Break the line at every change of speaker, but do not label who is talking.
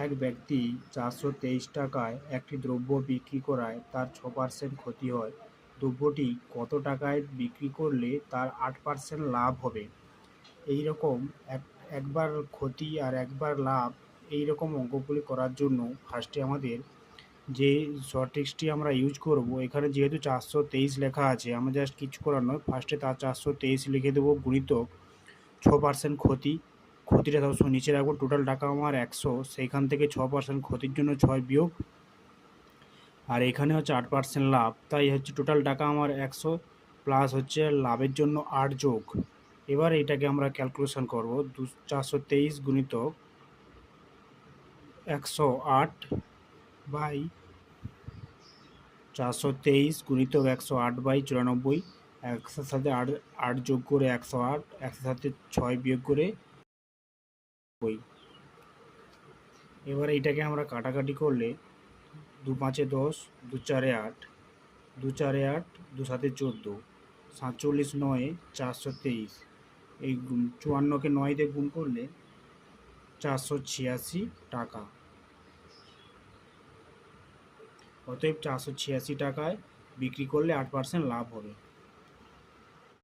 এক ব্যক্তি 423 টাকায় একটি দ্রব্য বিক্রি করায় তার 6% ক্ষতি হয়। দ্রব্যটি কত টাকায় বিক্রি করলে তার 8% লাভ হবে? এই রকম একবার ক্ষতি আর একবার লাভ, এই রকম অঙ্কগুলি করার জন্য ফার্স্টে আমাদের যে শর্ট ট্রিক্সটি আমরা ইউজ করব, এখানে যেহেতু 423 লেখা আছে, আমরা জাস্ট কিছু করার নয়, ফার্স্টে তার 423 লিখে দেবো গুণিতক 6% ক্ষতি। ক্ষতিটা সবসময় নিচে রাখবো। টোটাল টাকা আমার 100, সেইখান থেকে 6% ক্ষতির জন্য 6 বিয়োগ, আর এখানে হচ্ছে 8% লাভ, তাই হচ্ছে টোটাল টাকা আমার 100 প্লাস হচ্ছে লাভের জন্য 8 যোগ। এবার এটাকে আমরা ক্যালকুলেশন করব। 423 গুণিতক 108 বাই 423 গুণিতক 108 বাই 94, একশোর সাথে আট আট যোগ করে 108, একশোর সাথে 6 বিয়োগ করে বই। এবার এইটাকে আমরা কাটাকাটি করলে 2 5 10, 2 4 8, 2 4 8, 2 7 14, 47 9 423। এই 54কে 9 দিয়ে গুণ করলে 486 টাকা। অতএব 486 টাকায় বিক্রি করলে 8% লাভ হবে।